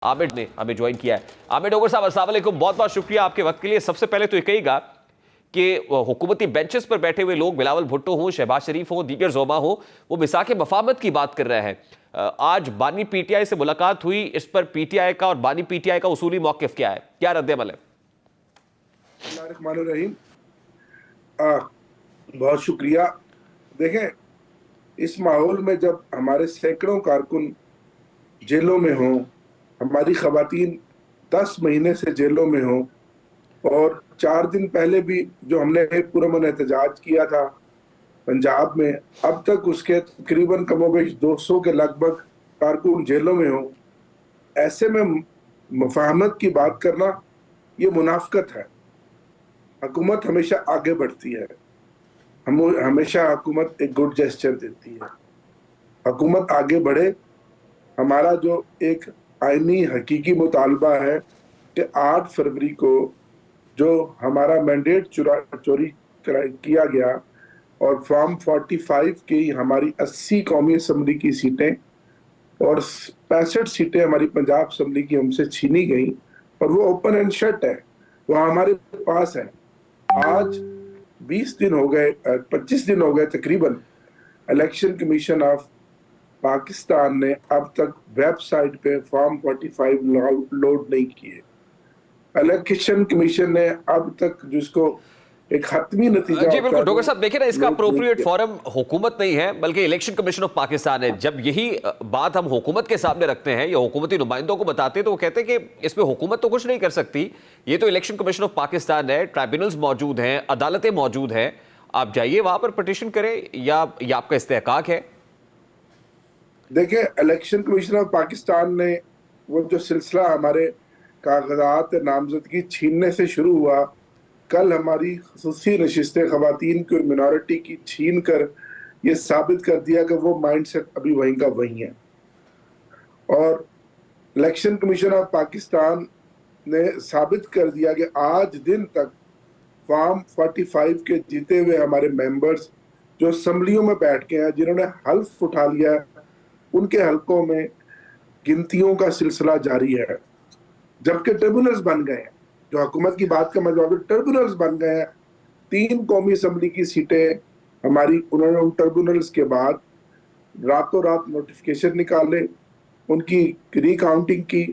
आमिर ने हमें ज्वाइन किया है। आमिर डोगर साहब, अस्सलाम वालेकुम, बहुत बहुत शुक्रिया आपके वक्त के लिए। सबसे पहले तो ये कहिएगा कि हुकूमती बेंचेस पर बैठे हुए लोग, बिलावल भुट्टो हों, शहबाज शरीफ हों, दीगर जोमा हो, वो मिसाक मफाहमत की बात कर रहे हैं। आज बानी पीटीआई से मुलाकात हुई, इस पर पीटीआई का और बानी पीटीआई का उसूली मौकिफ क्या है, क्या रद्द-ए-अमल है? बिस्मिल्लाहिर्रहमानिर्रहीम। बहुत शुक्रिया। देखें, इस माहौल में जब हमारे सैकड़ों कारकुन जेलों में हों, हमारी खवातीन 10 महीने से जेलों में हों, और 4 दिन पहले भी जो हमने एक पुरअमन एहतजाज किया था पंजाब में, अब तक उसके तकरीबन कमोबेश 200 के लगभग कारकुन जेलों में हों, ऐसे में मुफाहमत की बात करना ये मुनाफकत है। हुकूमत हमेशा आगे बढ़ती है, हमेशा हुकूमत एक गुड जेस्चर देती है। हुकूमत आगे बढ़े। हमारा जो एक आईनी हकीकी मुतालबा है कि 8 फरवरी को जो हमारा मैंडेट चोरी किया गया और फॉर्म 45 की हमारी 80 कौमी असम्बली की सीटें और 65 सीटें हमारी पंजाब असम्बली की हमसे छीनी गई, और वो ओपन एंड शट है, वो हमारे पास है। आज 20 दिन हो गए, 25 दिन हो गए तकरीबन, इलेक्शन कमीशन ऑफ पाकिस्तान ने अब तक वेबसाइट पे फॉर्म 45 लोड नहीं किए। इलेक्शन कमीशन ने अब तक जिसको एक हतमी नतीजा जी बिल्कुल डॉक्टर साहब, देखिए ना, इसका अप्रोप्रिएट फोरम हुकूमत नहीं है बल्कि इलेक्शन कमीशन ऑफ पाकिस्तान है। जब यही बात हम हुकूमत के सामने रखते हैं या हुकूमती नुमाइंदों को बताते हैं तो वो कहते हैं कि इसमें हुकूमत तो कुछ नहीं कर सकती, ये तो इलेक्शन कमीशन ऑफ पाकिस्तान है, ट्राइब्यूनल्स मौजूद हैं, अदालतें मौजूद हैं, आप जाइए वहां पर पिटीशन करें, या आपका इस्तेहकाक है? देखिए, इलेक्शन कमीशन ऑफ पाकिस्तान ने वो जो सिलसिला हमारे कागजात नामजदगी छीनने से शुरू हुआ, कल हमारी खुसूसी नशिस्तें खवातीन की और मिनॉरिटी की छीन कर ये साबित कर दिया कि वो माइंडसेट अभी वहीं का वहीं है। और इलेक्शन कमीशन ऑफ पाकिस्तान ने साबित कर दिया कि आज दिन तक फॉर्म 45 के जीते हुए हमारे मेंबर्स जो असम्बलियों में बैठ के हैं, जिन्होंने हल्फ उठा लिया है, उनके हल्कों में गिनतियों का सिलसिला जारी है, जबकि ट्रिब्यूनल्स बन गए हैं। जो हुकूमत की बात का मतलब ट्रिब्यूनल्स बन गए हैं। 3 कौमी असम्बली की सीटें हमारी, उन्होंने उन ट्रिब्यूनल्स के बाद रातों रात नोटिफिकेशन निकाले, उनकी रिकाउंटिंग की,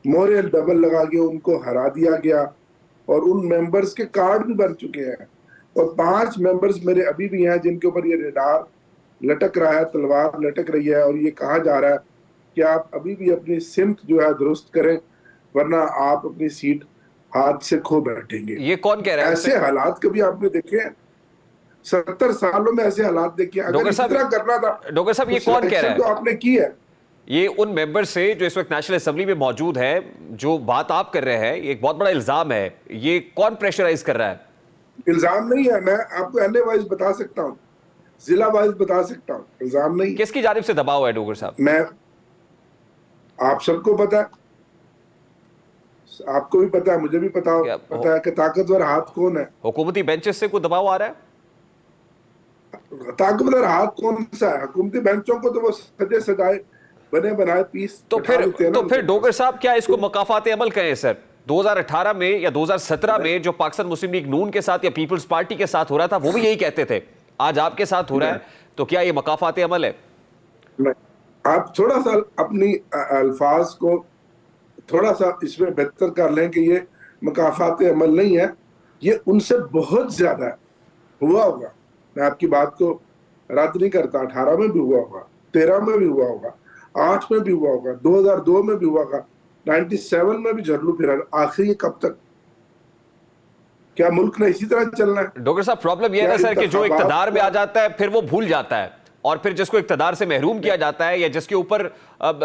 मोरल डबल लगा के उनको हरा दिया गया, और उन मेंबर्स के कार्ड भी बन चुके हैं। और 5 मेंबर्स मेरे अभी भी हैं जिनके ऊपर ये रेडार लटक रहा है, तलवार लटक रही है, और ये कहा जा रहा है कि आप अभी भी अपनी सिमत जो है दुरुस्त करें, वरना आप अपनी सीट हाथ से खो बैठेंगे। ये कौन कह रहा है? ऐसे हालात कभी आपने देखे हैं? 70 सालों में ऐसे हालात देखे? अगर इस तरह करना था डॉक्टर साहब, ये कौन कह रहा है? तो आपने की है। ये उन मेंबर से जो इस वक्त नेशनल असेंबली में मौजूद है, जो बात आप कर रहे हैं, ये एक बहुत बड़ा इल्जाम है, ये कौन प्रेशराइज कर रहा है? इल्जाम नहीं है, मैं आपको एनए वाइज बता सकता हूँ, जिला वाइज बता सकता हूँ, इल्जाम नहीं। किसकी जानिब से दबाव है डोगर साहब? मैं, आप सबको पता है, आपको भी पता है, मुझे भी पता है कि ताकतवर हाथ कौन है। हुकूमती बेंचेस से कोई दबाव आ रहा है? ताकतवर हाथ कौन सा है? हुकूमती बेंचों को तो वो सजे सजाए बने बनाए पीस तो फिर डोगर साहब, क्या इसको मकाफाते अमल कहें सर? 2018 में या 2017 में जो पाकिस्तान मुस्लिम लीग नून के साथ या पीपल्स पार्टी के साथ हो रहा था, वो भी यही कहते थे। आज आपके साथ हो रहा है, तो क्या ये मकाफाते अमल है? आप थोड़ा सा अपनी अल्फाज को थोड़ा सा इसमें बेहतर कर लें कि ये मकाफाते अमल नहीं है, ये उनसे बहुत ज्यादा हुआ होगा। मैं आपकी बात को रद्द नहीं करता, 18 में भी हुआ होगा, 13 में भी हुआ होगा, 8 में भी हुआ होगा, 2002 में भी हुआ होगा, 97 में भी झरलू फिरा। आखिर ये कब तक? क्या मुल्क ने इसी तरह चलना है? डॉक्टर साहब, प्रॉब्लम यह है ना सर कि जो इक्तदार में आ जाता है फिर वो भूल जाता है, और फिर जिसको इक्तदार से महरूम किया जाता है या जिसके ऊपर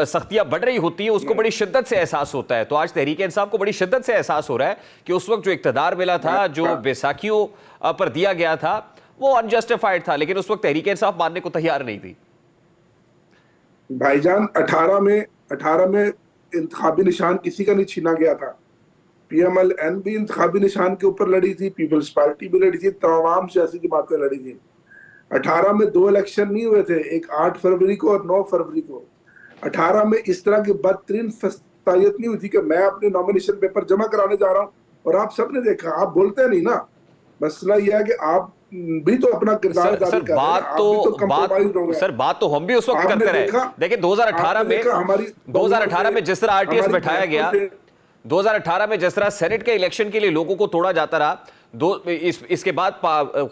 सख्तियां बढ़ रही होती है, उसको बड़ी शिद्दत से एहसास होता है। तो आज तहरीक इंसाफ को बड़ी शिद्दत से एहसास हो रहा है कि उस वक्त जो इक्तदार मिला था, जो बैसाखियों पर दिया गया था, वो अनजस्टिफाइड था, लेकिन उस वक्त तहरीक इंसाफ मानने को तैयार नहीं थी। भाईजान, 18 में इंतखाबी निशान किसी का नहीं छीना गया था। PMLN भी इंतखाबी निशान के ऊपर लड़ी थी, पीपल्स पार्टी भी लड़ी थी, तमाम सियासी जमातें लड़ी थी। 18 में 2 इलेक्शन नहीं हुए थे, एक 8 फरवरी को और 9 फरवरी को। 18 में इस तरह की बदतरीन तायद नहीं हुई थी कि मैं अपने नॉमिनेशन पेपर जमा कराने जा रहा हूँ और आप सबने देखा, आप बोलते नहीं ना। मसला यह है कि आप भी तो अपना किरदार जारी कर रहे हैं, आप भी तो कंप्रोमाइज हो गए। सर बात तो हम भी उस वक्त आपने करते देखा, रहे। देखिए 2018 आपने में देखा हमारी 2018 में जिस तरह आरटीएस हमारी बैठाया गया, बहनों से 2018 में जिस तरह सेनेट के इलेक्शन के लिए लोगों को तोड़ा जाता रहा, इसके बाद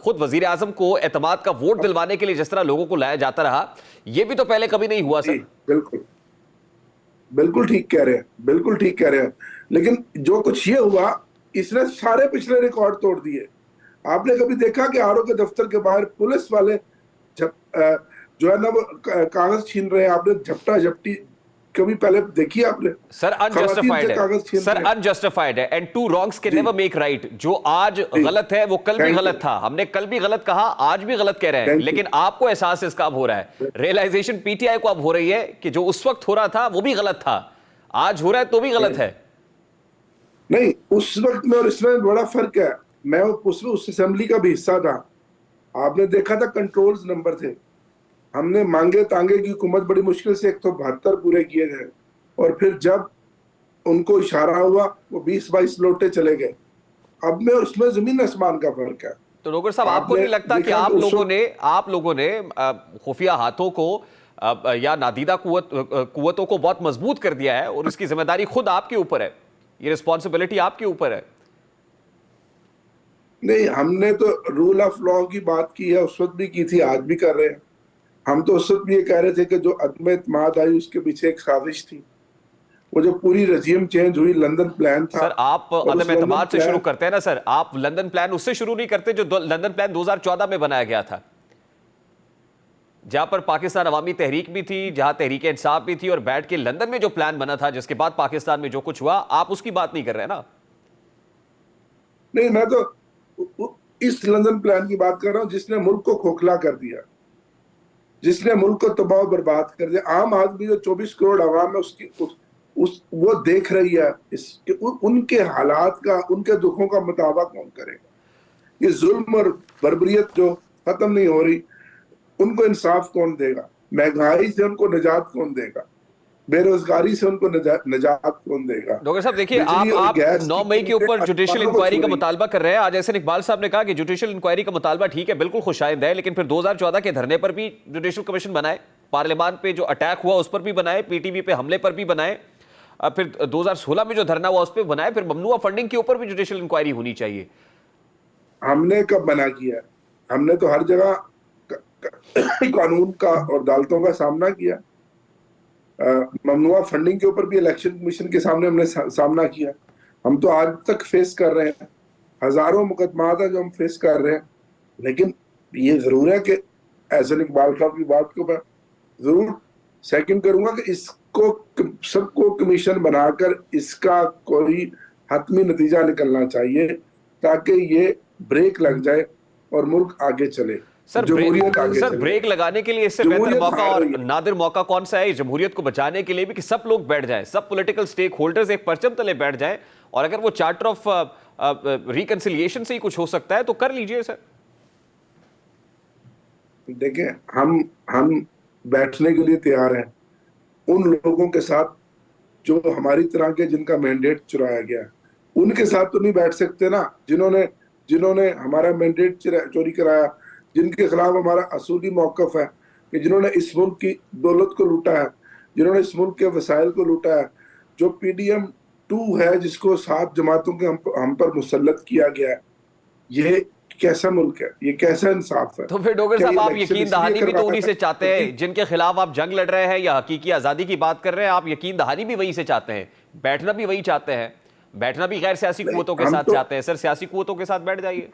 खुद वजीर आजम को एतमाद का वोट दिलवाने के लिए जिस तरह लोगों को लाया जाता रहा, यह भी तो पहले कभी नहीं हुआ सर। बिल्कुल बिल्कुल ठीक कह रहे हैं, बिल्कुल ठीक कह रहे हैं। लेकिन जो कुछ ये हुआ, इसने सारे पिछले रिकॉर्ड तोड़ दिए। आपने कभी देखा कि आरओ के दफ्तर के बाहर पुलिस वाले जो है ना वो कागज छीन रहे हैं? आपने झपटा झपटी कभी पहले देखी आपने? सर अनजस्टिफाइड है, सर अनजस्टिफाइड है, and two wrongs can never make right. जो आज गलत है वो कल भी गलत था, हमने कल भी गलत कहा, आज भी गलत कह रहे हैं, लेकिन आपको एहसास इसका अब हो रहा है, रियलाइजेशन पीटीआई को अब हो रही है कि जो उस वक्त हो रहा था वो भी गलत था, आज हो रहा है तो भी गलत है। नहीं, उस वक्त में और इसमें बड़ा फर्क है। मैं उस असेंबली का भी हिस्सा था, आपने देखा था कंट्रोल्स नंबर थे, हमने मांगे तांगे की हुकूमत बड़ी मुश्किल से 172 पूरे किए गए, और फिर जब उनको इशारा हुआ वो 20-22 लोटे चले गए। अब में उसमें जमीन आसमान का फर्क है। तो डॉक्टर साहब, आपको नहीं लगता कि आप लोगों ने खुफिया हाथों को या नादीदा कुव्वतों को बहुत मजबूत कर दिया है, और इसकी जिम्मेदारी खुद आपके ऊपर है, ये रिस्पॉन्सिबिलिटी आपके ऊपर है? नहीं, हमने तो रूल ऑफ लॉ की बात की है, उस वक्त भी की थी, आज भी कर रहे हैं। हम तो उस वक्त भी ये कह रहे थे कि जो अदम एतमाद आई उसके पीछे एक साजिश थी। वो जो पूरी रजीम चेंज हुई, लंदन प्लान था। सर आप अदम एतमाद से शुरू करते हैं ना सर, आप लंदन प्लान उससे शुरू नहीं करते जो लंदन प्लान 2014 में बनाया गया था, जहां पर पाकिस्तान अवामी तहरीक भी थी, जहां तहरीक इंसाफ भी थी, और बैठ के लंदन में जो प्लान बना था जिसके बाद पाकिस्तान में जो कुछ हुआ, आप उसकी बात नहीं कर रहे ना? नहीं, मैं तो इस लंदन प्लान की बात कर रहा हूं जिसने मुल्क को खोखला कर दिया, जिसने मुल्क को तबाह बर्बाद कर दिया। आम आदमी जो 24 करोड़ आवाम है उसकी वो देख रही है उनके हालात का, उनके दुखों का मुताबा कौन करेगा? ये जुल्म और बर्बरियत जो खत्म नहीं हो रही, उनको इंसाफ कौन देगा? महंगाई से उनको निजात कौन देगा? बेरोजगारी से उनको निजात कौन देगा? डॉक्टर साहब देखिए, आप 9 मई के ऊपर जुडिशियल इंक्वायरी का मुतालबा कर रहे हैं। आज एहसन इकबाल साहब ने कहा कि जुडिशियल इंक्वायरी का मुतालबा ठीक है, बिल्कुल खुशाइंद है, लेकिन फिर 2014 के धरने पर भी जुडिशियल कमीशन बनाए, पार्लियामान पे जो अटैक हुआ उस पर भी बनाए, पीटीवी पे हमले पर भी बनाए, फिर 2016 में जो धरना हुआ उस पर बनाए, फिर ममनुआ फंडिंग के ऊपर भी जुडिशियल इंक्वायरी होनी चाहिए। हमने कब मना किया? हमने तो हर जगह कानून का और अदालतों का सामना किया। ममनुआ फंडिंग के ऊपर भी इलेक्शन कमीशन के सामने हमने सामना किया। हम तो आज तक फेस कर रहे हैं, हजारों मुकदमात है जो हम फेस कर रहे हैं। लेकिन ये जरूर है कि एहसन इकबाल साहब की बात को मैं जरूर सेकंड करूंगा कि इसको सबको कमीशन बनाकर इसका कोई हतमी नतीजा निकलना चाहिए, ताकि ये ब्रेक लग जाए और मुल्क आगे चले। सर ब्रेक लगाने के लिए इससे बेहतर मौका और नादिर मौका कौन सा है जमहूरियत को बचाने के लिए भी, कि सब लोग बैठ जाएं, सब पॉलिटिकल स्टेक होल्डर्स एक परचम तले बैठ जाएं, और अगर वो चार्टर ऑफ रिकंसिलिएशन से ही कुछ हो सकता है तो कर लीजिए सर। देखें, हम बैठने के लिए तैयार हैं उन लोगों के साथ जो हमारी तरह के, जिनका मैंडेट चुराया गया, उनके साथ तो नहीं बैठ सकते ना, जिन्होंने हमारा मैंडेट चोरी कराया, जिनके खिलाफ हमारा असूली मौकफ है, कि जिन्होंने इस मुल्क की दौलत को लूटा है, जिन्होंने इस मुल्क के वसाइल को लूटा है, जो PDM 2 है जिसको 7 जमातों के हम पर मुसल्लत किया गया है। ये कैसा मुल्क है? ये कैसा इंसाफ है? तो फिर डॉक्टर साहब, आप यकीन दहानी भी तो उन्हीं से चाहते हैं जिनके खिलाफ आप जंग लड़ रहे हैं या हकीकी आजादी की बात कर रहे हैं। आप यकीन दहानी भी वहीं से चाहते हैं, बैठना भी वहीं चाहते हैं, बैठना भी गैर सियासी कुव्वतों के साथ चाहते हैं। सर सियासी कुव्वतों के साथ बैठ जाइए।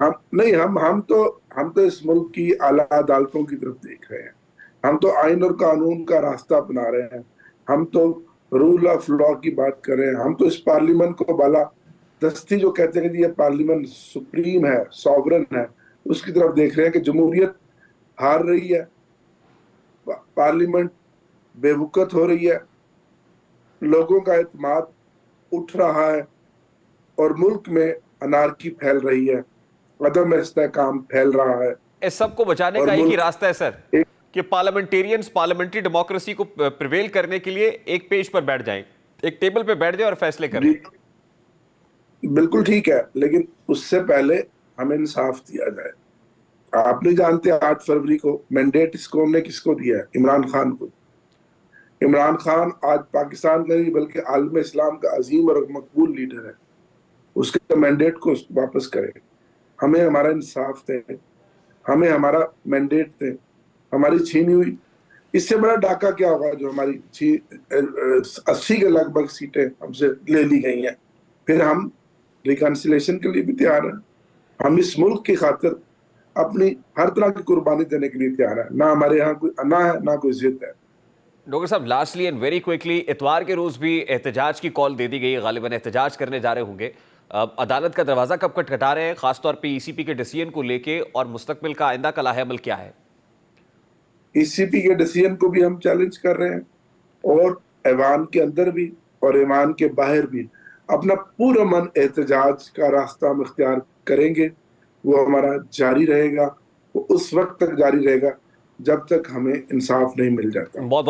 हम तो इस मुल्क की आला अदालतों की तरफ देख रहे हैं, हम तो आइन और कानून का रास्ता अपना रहे हैं, हम तो रूल ऑफ लॉ की बात कर रहे हैं, हम तो इस पार्लियामेंट को बाला दस्ती जो कहते हैं कि ये पार्लियामेंट सुप्रीम है, सॉवरन है, उसकी तरफ देख रहे हैं कि जमहूरियत हार रही है, पार्लियामेंट बेवकूफ हो रही है, लोगों का एतमाद उठ रहा है और मुल्क में अनारकी फैल रही है, अदम इस्तेहकाम फैल रहा है। इस सबको बचाने का एक ही रास्ता है सर, कि पार्लियामेंटेरियंस पार्लियामेंट्री डेमोक्रेसी को प्रिवेल करने के लिए एक पेज पर बैठ जाएं, एक टेबल पे बैठ जाए और फैसले करें। बिल्कुल ठीक है, लेकिन उससे पहले हमें इंसाफ दिया जाए। आप नहीं जानते 8 फरवरी को मैंडेट इसको हमने किसको दिया है? इमरान खान को। इमरान खान आज पाकिस्तान का नहीं बल्कि आलम इस्लाम का अजीम और मकबूल लीडर है। उसके मैंडेट को वापस करें, हमें हमारा इंसाफ दें, हमें हमारा मैंडेट दें। हमारी छीनी हुई, इससे बड़ा डाका क्या होगा जो हमारी 80 के लगभग सीटें हमसे ले ली गई हैं। फिर हम रिकन्सिलेशन के लिए भी तैयार हैं। हम इस मुल्क की खातिर अपनी हर तरह की कुर्बानी देने के लिए तैयार है। ना हमारे यहाँ कोई अना है, ना कोई जिद है। डॉक्टर साहब, लास्टली एंड वेरी क्विकली, इतवार के रोज भी एहतजाज की कॉल दे दी गई है, गालिबन एहतजाज करने जा रहे होंगे। अदालत का दरवाजा कब खटखटा रहे हैं, खासतौर पे ईसीपी के डिसीजन को लेके, और मुस्तकबिल का आइंदा का लाहेअमल क्या है? ईसीपी के डिसीजन को भी हम चैलेंज कर रहे हैं, और ऐवान के अंदर भी और ऐवान के बाहर भी अपना पूरा मन एहतजाज का रास्ता हम इख्तियार करेंगे। वो हमारा जारी रहेगा, वो उस वक्त तक जारी रहेगा जब तक हमें इंसाफ नहीं मिल जाता। बहुत